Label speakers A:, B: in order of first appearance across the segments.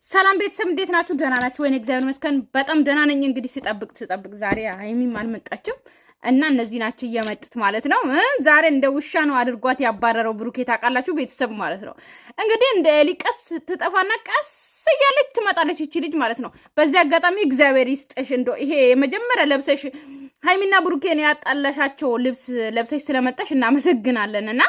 A: ሰላም ቤተሰብ እንዴት ናችሁ? ደህና ናችሁ ወይ? እግዚአብሔር ይመስገን በጣም ደህና ነኝ። እንግዲህ ስጠብቅ ዛሬ ሃይሚም አልመጣችም እና እነዚህ ናቸው እየመጡት ማለት ነው። ዛሬ እንደ ውሻ ነው አድርጓት ያባረረው ብሩኬ ታውቃላችሁ ቤተሰብ ማለት ነው። እንግዲህ እንደ ሊቀስ ትጠፋና ቀስ እያለች ትመጣለች እቺ ልጅ ማለት ነው። በዚህ አጋጣሚ እግዚአብሔር ይስጥሽ እንደው ይሄ የመጀመሪያ ለብሰሽ ሃይሚና ብሩኬን ያጣላሻቸው ልብስ ለብሰሽ ስለመጣሽ እናመሰግናለንና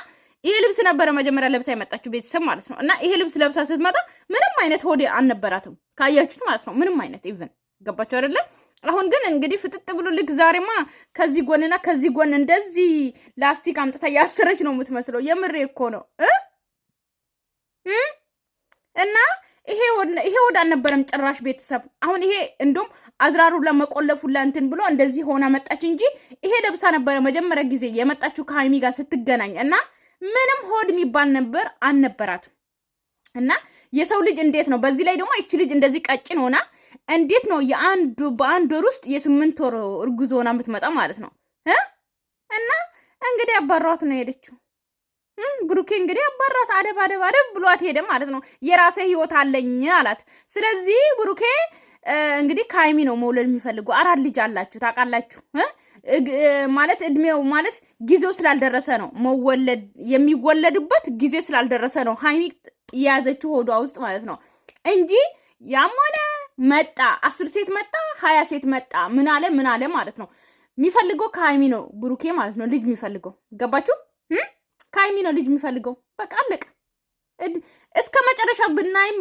A: ይሄ ልብስ ነበር መጀመሪያ ለብሳ የመጣችው ቤተሰብ ማለት ነው። እና ይሄ ልብስ ለብሳ ስትመጣ ምንም አይነት ሆዴ አልነበራትም ካያችሁት ማለት ነው። ምንም አይነት ኢቭን ገባችሁ አይደለ? አሁን ግን እንግዲህ ፍጥጥ ብሎ ልክ ዛሬማ ከዚህ ጎንና ከዚህ ጎን እንደዚህ ላስቲክ አምጥታ ያሰረች ነው የምትመስለው። የምሬ እኮ ነው እና ይሄ ወደ አልነበረም ጭራሽ ቤተሰብ። አሁን ይሄ እንደውም አዝራሩ ለመቆለፉላ እንትን ብሎ እንደዚህ ሆና መጣች እንጂ ይሄ ለብሳ ነበረ መጀመሪያ ጊዜ የመጣችው ከሃይሚ ጋር ስትገናኝ እና ምንም ሆድ የሚባል ነበር አልነበራትም። እና የሰው ልጅ እንዴት ነው በዚህ ላይ ደግሞ እቺ ልጅ እንደዚህ ቀጭን ሆና እንዴት ነው በአንድ ወር ውስጥ የ8 ወር እርጉዝ ሆና የምትመጣ ማለት ነው? እና እንግዲህ አባሯት ነው ሄደችው። ብሩኬ እንግዲህ አባራት አደብ ብሏት ሄደ ማለት ነው። የራሴ ህይወት አለኝ አላት። ስለዚህ ብሩኬ እንግዲህ ከሃይሚ ነው መውለድ የሚፈልገው። 4 ልጅ አላችሁ ታውቃላችሁ ማለት እድሜው ማለት ጊዜው ስላልደረሰ ነው መወለድ የሚወለድበት ጊዜ ስላልደረሰ ነው ሃይሚ ያዘችው ሆዷ ውስጥ ማለት ነው እንጂ ያሞነ መጣ 10 ሴት መጣ 20 ሴት መጣ ምን አለ ማለት ነው። የሚፈልገው ከሃይሚ ነው ብሩኬ ማለት ነው ልጅ የሚፈልገው ገባችሁ? ከሃይሚ ነው ልጅ የሚፈልገው በቃ አለቀ። እስከ መጨረሻ ብናይም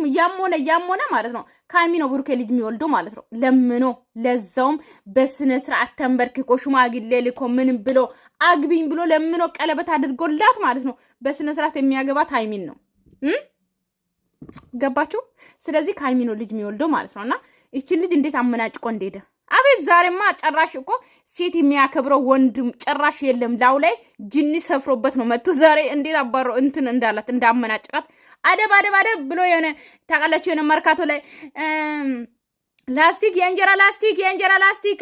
A: ያሞነ ማለት ነው ከሃይሚ ነው ብሩኬ ልጅ የሚወልደው ማለት ነው። ለምኖ ለዛውም በስነ ስርዓት ተንበርክኮ ሽማግሌ ልኮ ምን ብሎ አግቢኝ ብሎ ለምኖ ቀለበት አድርጎላት ማለት ነው በስነ ስርዓት የሚያገባት ሃይሚን ነው። ገባችሁ? ስለዚህ ከሃይሚ ነው ልጅ የሚወልደው ማለት ነውና እቺ ልጅ እንዴት አመናጭቆ እንደሄደ አቤት! ዛሬማ ጨራሽ እኮ ሴት የሚያከብረው ወንድ ጨራሽ የለም። ላው ላይ ጅኒ ሰፍሮበት ነው መጥቶ ዛሬ እንዴት አባሮ እንትን እንዳላት እንዳመናጭቃት አደብ ብሎ የሆነ ታውቃላችሁ የሆነ መርካቶ ላይ ላስቲክ የእንጀራ ላስቲክ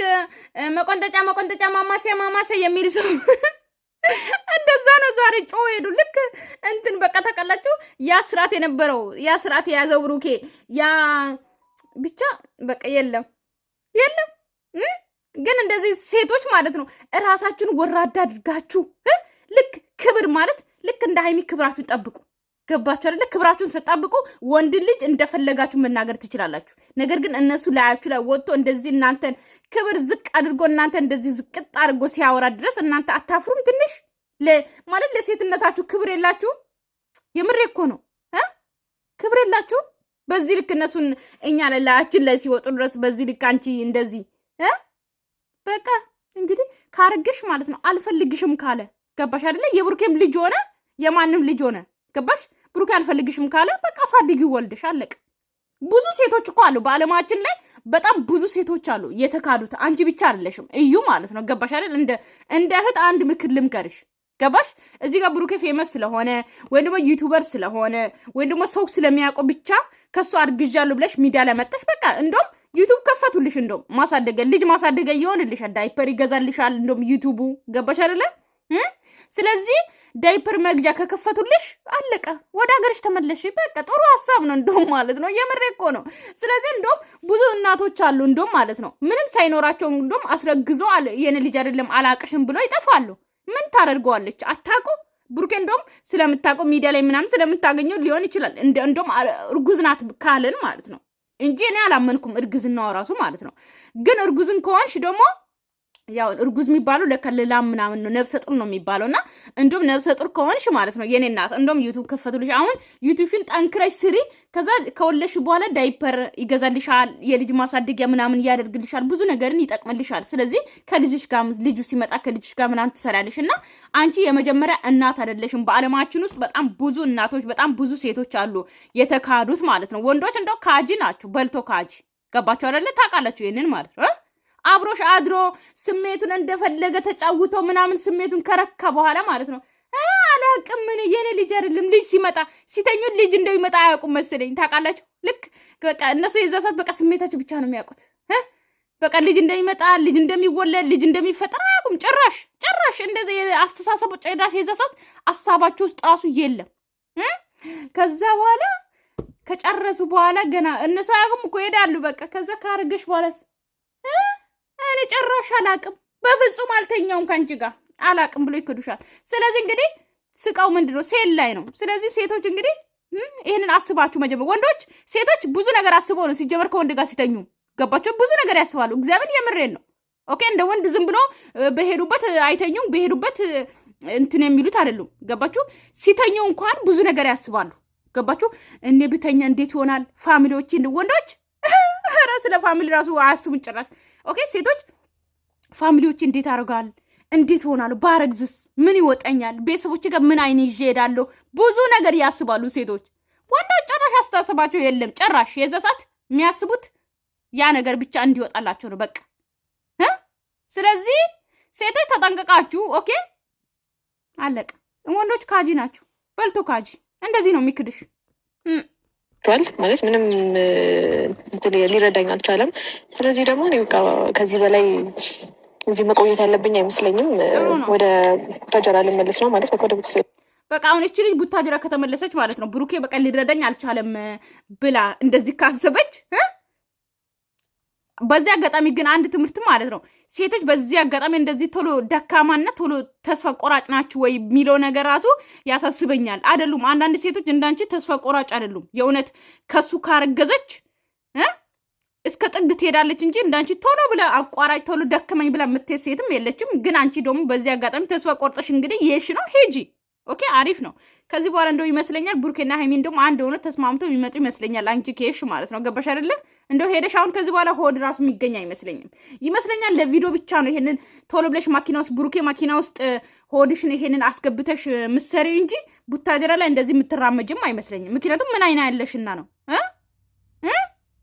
A: መቆንጠጫ ማማሰያ የሚል ሰው እንደዛ ነው ዛሬ ጮህ ሄዱ። ልክ እንትን በቃ ታውቃላችሁ ያ ስርዓት የነበረው ያ ስርዓት የያዘው ብሩኬ ያ ብቻ በቃ የለም ግን እንደዚህ ሴቶች ማለት ነው እራሳችሁን ወራዳ አድርጋችሁ ልክ ክብር ማለት ልክ እንደ ሃይሚ ክብራችሁን ጠብቁ። ገባችሁ አይደለ? ክብራችሁን ስጠብቁ ወንድ ልጅ እንደፈለጋችሁ መናገር ትችላላችሁ። ነገር ግን እነሱ ላያችሁ ላይ ወጥቶ እንደዚህ እናንተን ክብር ዝቅ አድርጎ እናንተ እንደዚህ ዝቅጥ አድርጎ ሲያወራ ድረስ እናንተ አታፍሩም? ትንሽ ማለት ለሴትነታችሁ ክብር የላችሁ? የምሬ እኮ ነው ክብር የላችሁ? በዚህ ልክ እነሱን እኛ ላያችን ላይ ሲወጡ ድረስ በዚህ ልክ አንቺ እንደዚህ በቃ እንግዲህ ካረገሽ ማለት ነው አልፈልግሽም ካለ ገባሽ አይደለ? የብሩኬም ልጅ ሆነ የማንም ልጅ ሆነ ገባሽ? ብሩኬ አልፈልግሽም ካለ በቃ አሳድጊ ወልደሽ አለቅ። ብዙ ሴቶች እኮ አሉ በአለማችን ላይ በጣም ብዙ ሴቶች አሉ የተካዱት። አንቺ ብቻ አይደለሽም እዩ ማለት ነው ገባሽ አይደል? እንደ እህት አንድ ምክር ልምከርሽ ገባሽ? እዚህ ጋር ብሩኬ ፌመስ ስለሆነ ወይ ደግሞ ዩቲዩበር ስለሆነ ወይ ደግሞ ሰው ስለሚያውቀው ብቻ ከሱ አርግዣለሁ ብለሽ ሚዲያ ላይ መጣሽ በቃ እንደውም ዩቲዩብ ከፈቱልሽ። እንደውም ልጅ ማሳደገ ይሆንልሻል፣ ዳይፐር ይገዛልሻል እንደውም ዩቲዩቡ ገባሽ አይደለ? ስለዚህ ዳይፐር መግዣ ከከፈቱልሽ አለቀ፣ ወደ ሀገርሽ ተመለሽ። በቃ ጥሩ ሀሳብ ነው እንደውም ማለት ነው። የምሬ እኮ ነው። ስለዚህ እንደውም ብዙ እናቶች አሉ እንደውም ማለት ነው ምንም ሳይኖራቸው እንደውም አስረግዞ የኔ ልጅ አይደለም አላቅሽም ብሎ ይጠፋሉ። ምን ታደርገዋለች? አታውቁ ብሩኬ እንደውም ስለምታውቁ ሚዲያ ላይ ምናምን ስለምታገኘው ሊሆን ይችላል እንደውም እርጉዝ ናት ካልን ማለት ነው እንጂ እኔ አላመንኩም እርግዝናው ራሱ ማለት ነው። ግን እርጉዝን ከሆንሽ ደግሞ ያው እርጉዝ የሚባለው ለከለላ ምናምን ነው ነፍሰ ጡር ነው የሚባለውና እንደውም ነፍሰ ጡር ከሆንሽ ማለት ነው የኔ እናት እንደውም ዩቲዩብ ከፈቱልሽ። አሁን ዩቲዩብሽን ጠንክረሽ ስሪ። ከዛ ከወለሽ በኋላ ዳይፐር ይገዛልሻል፣ የልጅ ማሳደጊያ ምናምን ያደርግልሻል፣ ብዙ ነገርን ይጠቅምልሻል። ስለዚህ ከልጅሽ ጋር ልጁ ሲመጣ ከልጅሽ ጋር ምናምን ትሰራለሽና አንቺ የመጀመሪያ እናት አይደለሽም። በአለማችን ውስጥ በጣም ብዙ እናቶች በጣም ብዙ ሴቶች አሉ የተካዱት ማለት ነው። ወንዶች እንደው ካጂ ናችሁ፣ በልቶ ካጂ ገባችሁ አይደለ? ታውቃላችሁ ይሄንን ማለት ነው። አብሮሽ አድሮ ስሜቱን እንደፈለገ ተጫውቶ ምናምን ስሜቱን ከረካ በኋላ ማለት ነው አላቅም ምን የኔ ልጅ አይደለም ልጅ ሲመጣ ሲተኙ ልጅ እንደሚመጣ አያውቁም መሰለኝ። ታውቃላችሁ ልክ በቃ እነሱ የዛ ሰዓት በቃ ስሜታቸው ብቻ ነው የሚያውቁት። በቃ ልጅ እንደሚመጣ ልጅ እንደሚወለድ ልጅ እንደሚፈጠር አያውቁም። ጭራሽ እንደዚህ አስተሳሰቡ ጭራሽ የዛ ሰዓት ሐሳባቸው ውስጥ ራሱ የለም። ከዛ በኋላ ከጨረሱ በኋላ ገና እነሱ አያውቁም እኮ ይሄዳሉ። በቃ ከዛ ካረገሽ በኋላስ እኔ ጨራሽ አላቅም፣ በፍጹም አልተኛውም ካንቺ ጋር አላቅም ብሎ ይክዱሻል። ስለዚህ እንግዲህ ስቃው ምንድነው ሴል ላይ ነው። ስለዚህ ሴቶች እንግዲህ ይሄንን አስባችሁ መጀመር ወንዶች ሴቶች ብዙ ነገር አስበው ነው ሲጀመር ከወንድ ጋር ሲተኙ ገባቸው። ብዙ ነገር ያስባሉ። እግዚአብሔር የምሬን ነው። ኦኬ እንደ ወንድ ዝም ብሎ በሄዱበት አይተኙም፣ በሄዱበት እንትን የሚሉት አይደሉም። ገባችሁ? ሲተኙ እንኳን ብዙ ነገር ያስባሉ። ገባችሁ? እኔ ብተኛ እንዴት ይሆናል? ፋሚሊዎች ወንዶች ስለ ፋሚሊ ራሱ አያስቡን ጭራሽ። ኦኬ ሴቶች ፋሚሊዎች እንዴት አደርጋል? እንዴት ሆናሉ? ባረግዝስ ምን ይወጣኛል? ቤተሰቦች ጋር ምን አይኔ ይዤ እሄዳለሁ? ብዙ ነገር ያስባሉ ሴቶች። ወንዶች ጭራሽ አስተሳሰባቸው የለም ጭራሽ። የዛ ሰዓት የሚያስቡት ያ ነገር ብቻ እንዲወጣላቸው ነው በቃ። ስለዚህ ሴቶች ተጠንቀቃችሁ። ኦኬ አለቀ። ወንዶች ካጂ ናቸው። በልቶ ካጂ እንደዚህ ነው የሚክድሽ
B: ማለት ምንም ሊረዳኝ አልቻለም። ስለዚህ ደግሞ ከዚህ በላይ እዚህ መቆየት ያለብኝ አይመስለኝም። ወደ ቡታጀራ ልመለስ ነው ማለት ወደ ቤተሰብ
A: በቃ አሁን እቺ ልጅ ቡታጀራ ከተመለሰች ማለት ነው ብሩኬ በቃ ሊረዳኝ አልቻለም ብላ እንደዚህ ካሰበች በዚህ አጋጣሚ ግን አንድ ትምህርት ማለት ነው ሴቶች በዚህ አጋጣሚ እንደዚህ ቶሎ ደካማና ቶሎ ተስፋ ቆራጭ ናችሁ ወይ የሚለው ነገር ራሱ ያሳስበኛል። አይደሉም አንዳንድ ሴቶች እንዳንቺ ተስፋ ቆራጭ አይደሉም። የእውነት ከሱ ካረገዘች እስከ ጥግ ትሄዳለች እንጂ እንዳንቺ ቶሎ ብላ አቋራጭ ቶሎ ደከመኝ ብላ የምትሄድ ሴትም የለችም። ግን አንቺ ደግሞ በዚህ አጋጣሚ ተስፋ ቆርጠሽ እንግዲህ ይሄሽ ነው ሄጂ። ኦኬ አሪፍ ነው። ከዚህ በኋላ እንደው ይመስለኛል ብሩኬና ሃይሚን ደግሞ አንድ ሆነ ተስማምተው የሚመጡ ይመስለኛል። አንቺ ከሄሽ ማለት ነው ገባሽ አይደለ? እንደው ሄደሽ አሁን ከዚህ በኋላ ሆድ ራሱ የሚገኝ ይመስለኛል። ለቪዲዮ ብቻ ነው ይሄንን ቶሎ ብለሽ ማኪና ውስጥ ብሩኬ ማኪና ውስጥ ሆድሽን ይሄንን አስገብተሽ ምሰሪ እንጂ ቡታጀራ ላይ እንደዚህ የምትራመጅም አይመስለኝም። ምክንያቱም ምን አይና ያለሽና ነው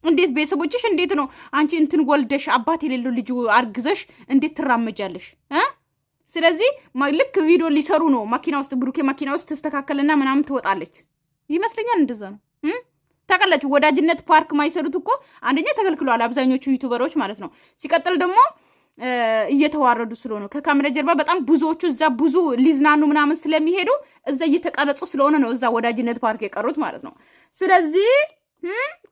A: እንዴት ቤተሰቦችሽ እንዴት ነው አንቺ እንትን ወልደሽ አባት የሌለው ልጅ አርግዘሽ እንዴት ትራመጃለሽ? ስለዚህ ልክ ቪዲዮ ሊሰሩ ነው ማኪና ውስጥ ብሩኬ ማኪና ውስጥ ተስተካከለና ምናምን ትወጣለች ይመስለኛል። እንደዛ ነው ታውቃላችሁ። ወዳጅነት ፓርክ ማይሰሩት እኮ አንደኛ ተከልክሏል አብዛኞቹ ዩቲዩበሮች ማለት ነው። ሲቀጥል ደግሞ እየተዋረዱ ስለሆነ ከካሜራ ጀርባ በጣም ብዙዎቹ እዛ ብዙ ሊዝናኑ ምናምን ስለሚሄዱ እዛ እየተቀረጹ ስለሆነ ነው እዛ ወዳጅነት ፓርክ የቀሩት ማለት ነው። ስለዚህ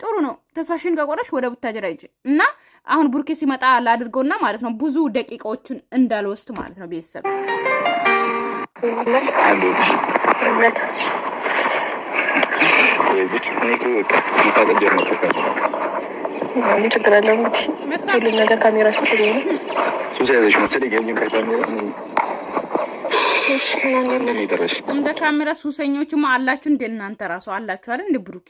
A: ጥሩ ነው። ተስፋሽን ከቆረሽ ወደ ቡታጀራ ሂጂ እና አሁን ቡርኬ ሲመጣ ላድርገውና ማለት ነው ብዙ ደቂቃዎችን እንዳልወስድ ማለት ነው ቤተሰብ
B: ችግር አለው እንግዲህ ሁሉም ነገር ካሜራ ፊት ስለሆነ
C: ሱሳያዘሽ መሰለኝ ገኝም ከካሜራ
A: እንደ ካሜራ ሱሰኞችማ አላችሁ እንደ እናንተ ራሱ አላችሁ አይደል? እንደ ብሩኬ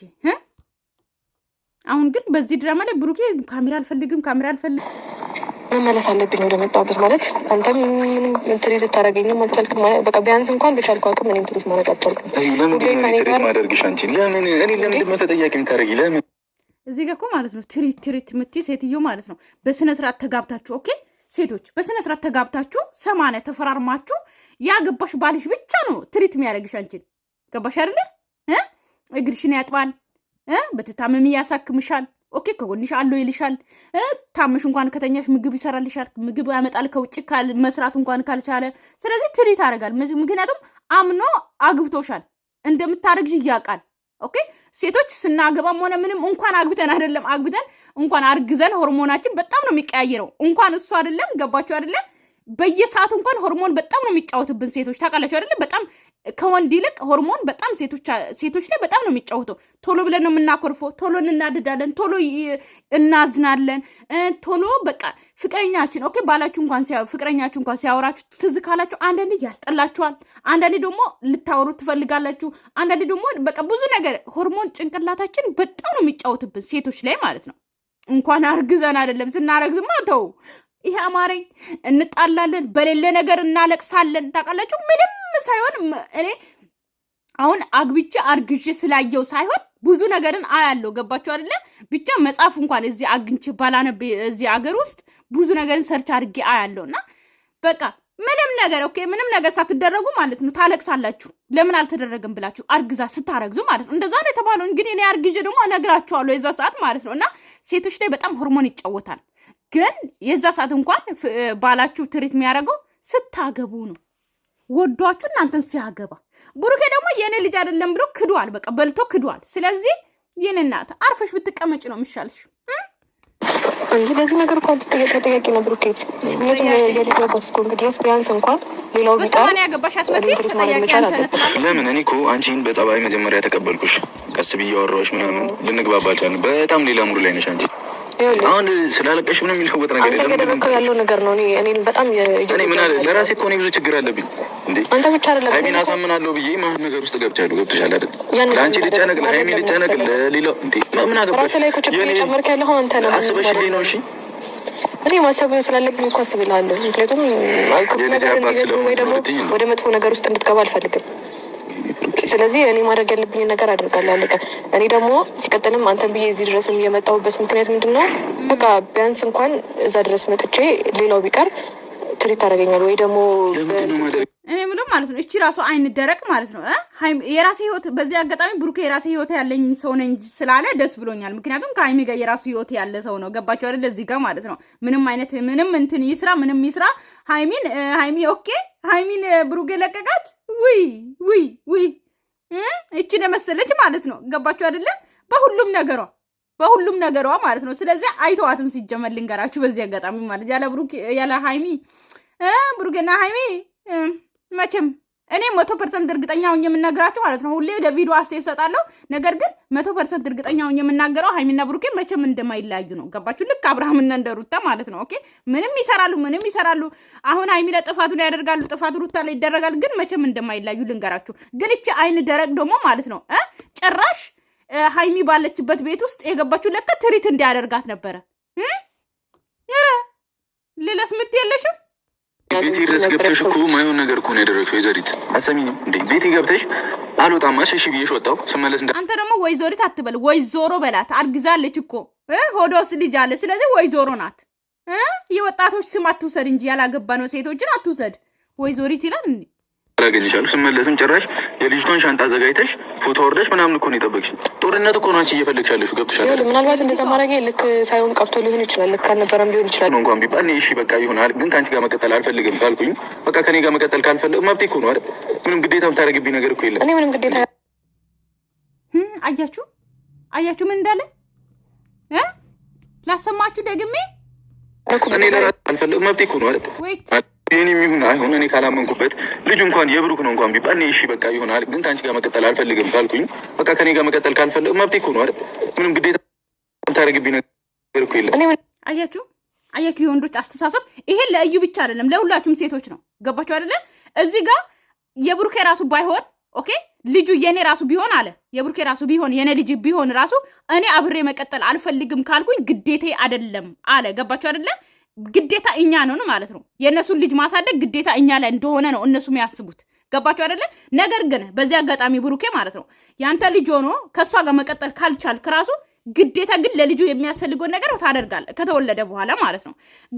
A: አሁን ግን በዚህ ድራማ ላይ ብሩኬ ካሜራ አልፈልግም
B: መመለስ አለብኝ ወደ መጣሁበት ማለት አንተም ምንም ትሪት ታደርገኝም አልቻልክም። በቃ ቢያንስ እንኳን በቻልኩ አቅም እኔም ትሪት ማድረግ አልቻልኩም።
C: ማደርግሽ አንቺ ለምን እኔ ለምንድን ነው ተጠያቂ የምታደርጊ? ለምን
A: እዚህ ጋር እኮ ማለት ነው ትሪት የምትይ ሴትዮ ማለት ነው በስነ ስርዓት ተጋብታችሁ ኦኬ ሴቶች በስነ ስርዓት ተጋብታችሁ 80 ተፈራርማችሁ ያገባሽ ባልሽ ብቻ ነው ትሪት የሚያደርግሽ አንቺን። ገባሽ አይደለ? እግርሽን ያጥባል በተታመሚ ያሳክምሻል። ኦኬ ከጎንሽ አለው ይልሻል። ታምሽ እንኳን ከተኛሽ ምግብ ይሰራልሻል። ምግብ ያመጣል ከውጭ መስራት እንኳን ካልቻለ። ስለዚህ ትሪት ያደርጋል። ምክንያቱም አምኖ አግብቶሻል እንደምታረግሽ ያውቃል። ኦኬ ሴቶች ስናገባም ሆነ ምንም እንኳን አግብተን አይደለም አግብተን እንኳን አርግዘን ሆርሞናችን በጣም ነው የሚቀያየረው። እንኳን እሱ አይደለም ገባችሁ አይደለም? በየሰዓቱ እንኳን ሆርሞን በጣም ነው የሚጫወትብን ሴቶች ታውቃላችሁ አይደለም? በጣም ከወንድ ይልቅ ሆርሞን በጣም ሴቶች ላይ በጣም ነው የሚጫወተው። ቶሎ ብለን ነው የምናኮርፈው፣ ቶሎ እናድዳለን፣ ቶሎ እናዝናለን፣ ቶሎ በቃ ፍቅረኛችን ኦኬ ባላችሁ እንኳን ፍቅረኛችሁ እንኳን ሲያወራችሁ ትዝ ካላችሁ አንዳንዴ ያስጠላችኋል፣ አንዳንዴ ደግሞ ልታወሩ ትፈልጋላችሁ፣ አንዳንዴ ደግሞ በቃ ብዙ ነገር ሆርሞን ጭንቅላታችን በጣም ነው የሚጫወትብን ሴቶች ላይ ማለት ነው። እንኳን አርግዘን አይደለም ስናረግዝማ ተው ይሄ አማረኝ እንጣላለን፣ በሌለ ነገር እናለቅሳለን። ታውቃላችሁ ምንም ሳይሆን እኔ አሁን አግብቼ አርግዤ ስላየው ሳይሆን ብዙ ነገርን አያለው። ገባችሁ አይደለ? ብቻ መጽሐፍ እንኳን እዚህ አግኝቼ ባላነብ እዚህ አገር ውስጥ ብዙ ነገርን ሰርች አድርጌ አያለውና በቃ ምንም ነገር ኦኬ ምንም ነገር ሳትደረጉ ማለት ነው ታለቅሳላችሁ። ለምን አልተደረገም ብላችሁ አርግዛ ስታረግዙ ማለት ነው። እንደዛ ነው የተባለው። እንግዲህ እኔ አርግዤ ደግሞ እነግራችኋለሁ የዛ ሰዓት ማለት ነውና ሴቶች ላይ በጣም ሆርሞን ይጫወታል። ግን የዛ ሰዓት እንኳን ባላችሁ ትሪት የሚያደርገው ስታገቡ ነው። ወዷችሁ እናንተን ሲያገባ ብሩኬ ደግሞ የኔ ልጅ አይደለም ብሎ ክዷል። በቃ በልቶ ክዷል። ስለዚህ የኔ እናት አርፈሽ ብትቀመጭ ነው የሚሻልሽ።
B: ለዚህ ነገር እንኳን ተጠያቂ ነው ብሩኬ። ምክንያቱም የልጅ ወገስ እስከሆንክ ድረስ ቢያንስ እንኳን ሌላው ቢቀር
C: ለምን እኔ እኮ አንቺን በጸባይ መጀመሪያ ተቀበልኩሽ፣ ቀስ ብዬ አወራሁሽ ምናምን ልንግባባ አልቻልንም። በጣም ሌላ ሙሉ ላይ ነሽ አንቺ። አሁን ስላለቀሽ ምንም የሚለወጥ ነገር የለም።
B: አንተ እያደረግከው ያለው ነገር ነው። እኔ በጣም
C: እኔ ምን አለ ለራሴ እኮ እኔ ብዙ ችግር አለብኝ እንዴ።
B: አንተ ብቻ አይደለም
C: ሃይሚን አሳምናለሁ ብዬ ማን ነገር ውስጥ ገብቻለሁ። ገብቶሻል አይደል? ለአንቺ ልጨነቅ ለሃይሚ ልጨነቅ ለሌላው እንዴ ምን አገባሽ?
B: ራስህ ላይ እኮ ችግር እየጨመርክ ያለው አንተ ነው።
C: አስበሽልኝ ነው። እሺ
B: እኔ ማሰብ ስላለብኝ እኮ አስብልሃለሁ። ምክንያቱም ወይ ደግሞ ወደ መጥፎ ነገር ውስጥ እንድትገባ አልፈልግም። ስለዚህ እኔ ማድረግ ያለብኝ ነገር አደርጋለሁ። አለቀ። እኔ ደግሞ ሲቀጥልም አንተን ብዬ እዚህ ድረስም የመጣሁበት ምክንያት ምንድን ነው? በቃ ቢያንስ እንኳን እዛ ድረስ መጥቼ ሌላው ቢቀር ትሪት ታደርገኛል ወይ ደግሞ
A: እኔ ምንም ማለት ነው። እቺ ራሱ አይን ደረቅ ማለት ነው። የራሴ ህይወት በዚህ አጋጣሚ ብሩኬ የራሴ ህይወት ያለኝ ሰው ነኝ ስላለ ደስ ብሎኛል። ምክንያቱም ከሀይሚ ጋር የራሱ ህይወት ያለ ሰው ነው። ገባችሁ አይደል? እዚህ ጋር ማለት ነው ምንም አይነት ምንም እንትን ይስራ ምንም ይስራ ሃይሚ ኦኬ። ሃይሚን ብሩኬ ለቀቃት። ውይ እቺን የመሰለች ማለት ነው። ገባችሁ አይደለ? በሁሉም ነገሯ ማለት ነው። ስለዚህ አይተዋትም ሲጀመር ልንገራችሁ በዚህ አጋጣሚ ማለት ያለ ሃይሚ ብሩኬና ሃይሚ መቼም እኔ 100% እርግጠኛ ሆኜ የምናገራችሁ ማለት ነው። ሁሌ ለቪዲዮ አስተያየት እሰጣለሁ። ነገር ግን 100% እርግጠኛ ሆኜ የምናገረው ሃይሚና ብሩኬ መቼም እንደማይለያዩ ነው። ገባችሁ? ልክ አብርሃምና እንደሩታ ማለት ነው። ኦኬ ምንም ይሰራሉ። አሁን ሃይሚ ለጥፋቱን ያደርጋሉ፣ ጥፋቱ ሩታ ላይ ይደረጋል። ግን መቼም እንደማይለያዩ ልንገራችሁ። ግን እቺ አይን ደረቅ ደግሞ ማለት ነው ጭራሽ ሃይሚ ባለችበት ቤት ውስጥ የገባችሁ ለካ ትሪት እንዲያደርጋት ነበረ። ሌላስ ምት የለሽም?
C: ቤቴ ድረስ ገብተሽ እኮ ማይሆን ነገር እኮ ነው ያደረግሽው። ወይዘሪት አትሰሚኝም እንዴ? ቤቴ ገብተሽ አልወጣም እሺ ብዬሽ ወጣሁ። ስመለስ
A: አንተ ደግሞ ወይዘሪት አትበል፣ ወይዞሮ በላት። አርግዛለች እኮ ሆዶስ ልጅ አለ። ስለዚህ ወይዞሮ ናት። የወጣቶች ስም አትውሰድ እንጂ ያላገባ ነው ሴቶችን አትውሰድ። ወይዞሪት ይላል እንዴ?
C: አገኝሻለሁ። ስመለስም ጭራሽ የልጅቷን ሻንጣ አዘጋጅተሽ ፎቶ ወርደሽ ምናምን እኮ ነው የጠበቅሽኝ። ጦርነት እኮ ነው አንቺ እየፈለግሻለሽ። ገብቶሻል?
B: ምናልባት እንደዛ ማድረጌ ልክ ሳይሆን ቀብቶ ሊሆን ይችላል፣ ልክ አልነበረም ሊሆን ይችላል።
C: እንኳን ቢባል እሺ በቃ ይሆናል። ግን ከአንቺ ጋር መቀጠል አልፈልግም ካልኩኝ በቃ ከኔ ጋር መቀጠል ካልፈለግ መብቴ እኮ ነው አይደል? ምንም ግዴታ የምታደርግብኝ ነገር እኮ የለም።
B: እኔ ምንም ግዴታ
A: አያችሁ ምን እንዳለ ላሰማችሁ ደግሜ።
C: እኔ ለራሴ አልፈልግ መብቴ እኮ ነው አይደል? ይህን የሚሆን አይሆን እኔ ካላመንኩበት ልጁ እንኳን የብሩክ ነው እንኳን ቢባል እሺ በቃ ይሆናል። ግን ከአንቺ ጋር መቀጠል አልፈልግም ካልኩኝ በቃ ከኔ ጋር መቀጠል ካልፈለግ መብቴ እኮ ነው አይደል? ምንም ግዴታ የምታደርግብኝ ነገር እኮ የለም።
A: አያችሁ የወንዶች አስተሳሰብ። ይሄን ለእዩ ብቻ አይደለም ለሁላችሁም ሴቶች ነው። ገባችሁ አይደለ? እዚህ ጋር የብሩኬ ራሱ ባይሆን ኦኬ ልጁ የኔ ራሱ ቢሆን አለ የብሩኬ ራሱ ቢሆን የኔ ልጅ ቢሆን ራሱ እኔ አብሬ መቀጠል አልፈልግም ካልኩኝ ግዴታ አይደለም አለ። ገባችሁ አይደለ? ግዴታ እኛ ነን ማለት ነው። የእነሱን ልጅ ማሳደግ ግዴታ እኛ ላይ እንደሆነ ነው እነሱ የሚያስቡት። ገባችሁ አይደለ? ነገር ግን በዚህ አጋጣሚ ብሩኬ ማለት ነው ያንተ ልጅ ሆኖ ከእሷ ጋር መቀጠል ካልቻልክ ራሱ ግዴታ ግን ለልጁ የሚያስፈልገውን ነገር ታደርጋለህ ከተወለደ በኋላ ማለት ነው።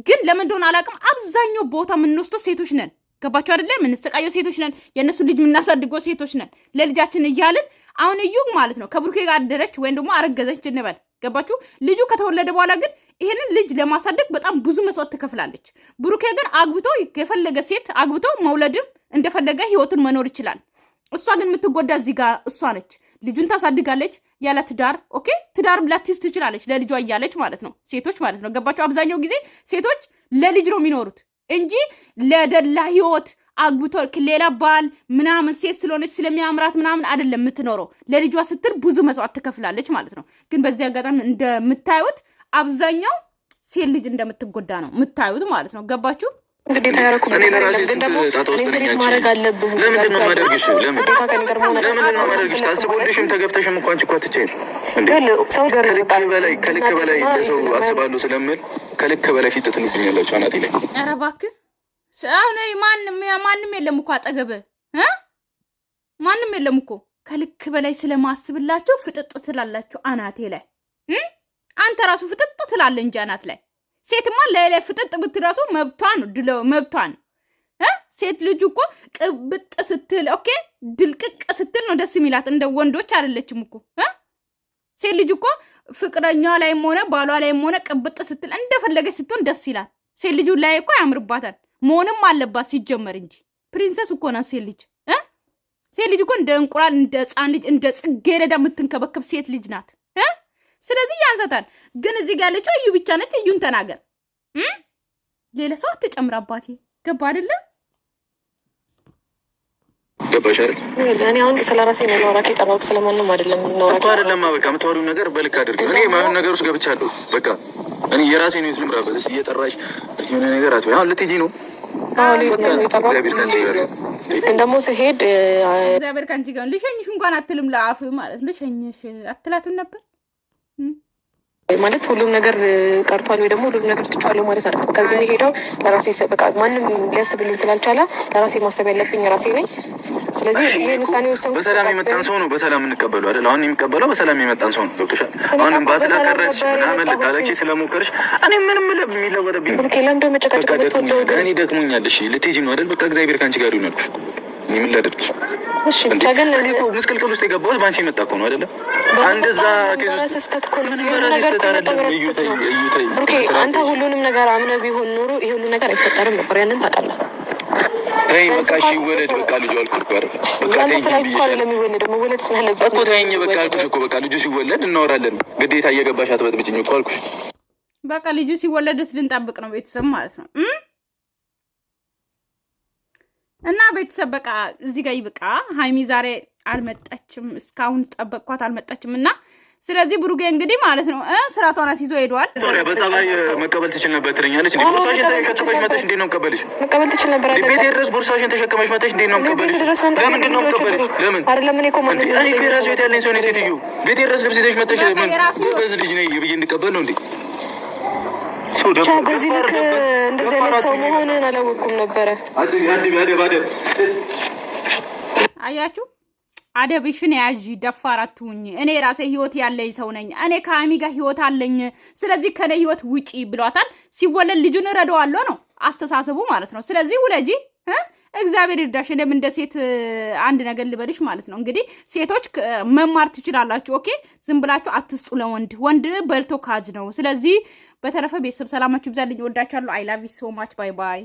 A: ግን ለምን እንደሆነ አላውቅም፣ አብዛኛው ቦታ የምንወስደው ሴቶች ነን። ገባችሁ አይደለ? የምንሰቃየው ሴቶች ነን። የእነሱ ልጅ የምናሳድገው ሴቶች ነን። ለልጃችን እያልን አሁን እዩ ማለት ነው ከብሩኬ ጋር አደረች ወይም ደግሞ አረገዘች እንበል። ገባችሁ? ልጁ ከተወለደ በኋላ ግን ይሄንን ልጅ ለማሳደግ በጣም ብዙ መስዋዕት ትከፍላለች። ብሩኬ ግን አግብቶ የፈለገ ሴት አግብቶ መውለድም እንደፈለገ ህይወቱን መኖር ይችላል። እሷ ግን የምትጎዳ እዚህ ጋር እሷ ነች። ልጁን ታሳድጋለች ያለ ትዳር። ኦኬ ትዳር ላትይዝ ትችላለች ለልጇ እያለች ማለት ነው። ሴቶች ማለት ነው። ገባችሁ? አብዛኛው ጊዜ ሴቶች ለልጅ ነው የሚኖሩት እንጂ ለደላ ህይወት አግብቶ ሌላ ባል ምናምን ሴት ስለሆነች ስለሚያምራት ምናምን አይደለም የምትኖረው። ለልጇ ስትል ብዙ መስዋዕት ትከፍላለች ማለት ነው። ግን በዚህ አጋጣሚ እንደምታዩት አብዛኛው ሴት ልጅ እንደምትጎዳ ነው የምታዩት ማለት ነው። ገባችሁ?
B: ግዴታ ያደረኩበት ግን ደግሞ ኢንተርኔት ማድረግ አለብህ።
C: ለምንድን ነው የማደርግሽ? ለምንድን ነው የማደርግሽ? ታስቦልሽም ተገፍተሽም እንኳን ችኳ ትችይም እንዴ? ከልክ በላይ ለሰው አስባለሁ ስለምል ከልክ በላይ ፊት ትንብኛላችሁ አናቴ ላይ።
A: ኧረ እባክህ አሁን ማንም የለም እኮ አጠገብህ ማንም የለም እኮ። ከልክ በላይ ስለማስብላችሁ ፍጥጥ ትላላችሁ አናቴ ላይ። አንተ ራሱ ፍጥጥ ትላለህ እንጂ አናት ላይ። ሴትማ ላይ ፍጥጥ ብትራሱ መብቷን መብቷን። ሴት ልጅ እኮ ቅብጥ ስትል ኦኬ ድልቅቅ ስትል ነው ደስ የሚላት። እንደ ወንዶች አይደለችም እኮ። ሴት ልጅ እኮ ፍቅረኛዋ ላይም ሆነ ባሏ ላይም ሆነ ቅብጥ ስትል እንደፈለገች ስትሆን ደስ ይላል። ሴት ልጁ ላይ እኮ ያምርባታል። መሆንም አለባት ሲጀመር እንጂ ፕሪንሰስ እኮ ናት ሴት ልጅ። ሴት ልጅ እኮ እንደ እንቁላል እንደ ሕፃን ልጅ እንደ ጽጌረዳ የምትንከበከብ ሴት ልጅ ናት። ስለዚህ ያንሳታል። ግን እዚህ ጋር ያለችው እዩ ብቻ ነች። እዩን ተናገር። ሌላ ሰው አትጨምር አባቴ። ገባ አይደለ?
C: ገባሽ አይደል?
B: እኔ አሁን ስለራሴ ነው ላውራክ የጠራሁት ስለማንም አይደለም።
C: እኮ አይደለም በቃ የምታወሪው ነገር በልክ አድርግ። እኔ ማይሆን ነገር ውስጥ ገብቻለሁ። በቃ እኔ የራሴ ነው ልምራበት። እስኪ እየጠራሽ የሆነ ነገር አትበይ። አሁን ልትሄጂ ነው?
B: ግን ደግሞ ስሄድ
A: እግዚአብሔር ከአንቺ ጋር ልሸኝሽ እንኳን አትልም። ለአፍ ማለት ልሸኝሽ አትላትም ነበር
B: ማለት ሁሉም ነገር ቀርቷል ወይ ደግሞ ሁሉም ነገር ትቻለሁ ማለት አይደለም። ከዚህ የሚሄደው ለራሴ በቃ ማንም ሊያስብልኝ ስላልቻለ ለራሴ ማሰብ ያለብኝ ራሴ ነኝ። ስለዚህ ይሄን ውሳኔ ወሰንኩ።
C: በሰላም የመጣን ሰው ነው በሰላም እንቀበለው አይደል? አሁን የሚቀበለው በሰላም የመጣን ሰው ነው። ገብቶሻል? አሁንም ባስላቀረች ምናምን ልታለቅሽ ስለሞከርሽ እኔ ምንም የሚለወጥብኝ
B: ብሩኬ ለምንድን መጨቃጨቅ የምትወደው?
C: እኔ ደክሞኛል። እሺ ልትሄጂ ነው አይደል? በቃ እግዚአብሔር ከአንቺ ጋር ይሁን አልኩሽ። እኔ ምን ላድርግሽ?
B: እሺ ብቻ ግን
C: እኔ እኮ ምስቅልቅል ውስጥ የገባሁት ባንቺ የመጣ እኮ ነው አይደለ? አንደዛ
B: ብሩኬ አንተ ሁሉንም ነገር አምነህ ቢሆን ኖሮ ይሄ ሁሉ ነገር አይፈጠርም ነበር። ያንን ታውቃለህ።
C: ተይኝ በቃ እሺ ይወለድ በቃ ልጁ አልኩሽ እኮ አይደል? በቃ ተይኝ
B: መወለድ ስላለበት
C: እኮ ተይኝ በቃ አልኩሽ እኮ በቃ ልጁ ሲወለድ እናወራለን። ግዴታ እየገባሽ አትበጥብጭኝ እኮ አልኩሽ።
A: በቃ ልጁ ሲወለድስ ልንጠብቅ ነው ቤተሰብ ማለት ነው። እና ቤተሰብ በቃ እዚህ ጋር ይብቃ። ሀይሚ ዛሬ አልመጣችም፣ እስካሁን ጠበቅኳት አልመጣችም። እና ስለዚህ ብሩጌ እንግዲህ ማለት ነው ስራቷን አስይዞ ሄዷል።
C: በጸባይ መቀበል ትችል ነበር ትለኛለች። እንዴ ቦርሳሽን ተሸክመሽ መተሽ እንዴት ነው መቀበልሽ?
B: መቀበል ትችል ነበር አይደል?
C: ቤቴ ድረስ ቦርሳሽን ተሸክመሽ መተሽ እንዴት ነው መቀበልሽ? ለምንድን ነው መቀበልሽ? ለምን
B: አይደለም? እኔ እኮ ማን ነው
C: እኔ የራሱ ቤት ያለኝ ሰው ነኝ። ሴትዮ ቤቴ ድረስ ልብስ ይዘሽ መተሽ በዚህ ልጅ ነኝ ብዬ እንድቀበል ነው እንዴ?
B: በዚህ ልክ እንደዚህ አይነት ሰው መሆንን አላወኩም ነበረ።
A: አያችሁ፣ አደብሽን ያዥ፣ ደፋር አትሁኝ። እኔ ራሴ ህይወት ያለኝ ሰው ነኝ። እኔ ከሀይሚ ጋር ህይወት አለኝ። ስለዚህ ከኔ ህይወት ውጪ ብሏታል። ሲወለድ ልጁን እረዳዋለሁ ነው አስተሳሰቡ ማለት ነው። ስለዚህ ውለጂ፣ እግዚአብሔር ይርዳሽ። እኔም እንደ ሴት አንድ ነገር ልበልሽ ማለት ነው። እንግዲህ ሴቶች መማር ትችላላችሁ። ኦኬ፣ ዝም ብላችሁ አትስጡ ለወንድ። ወንድ በልቶ ካጅ ነው። ስለዚህ በተረፈ ቤተሰብ ሰላማችሁ ይብዛልኝ። ወዳችኋለሁ። አይ ላቭ ዩ ሶ ማች። ባይ ባይ።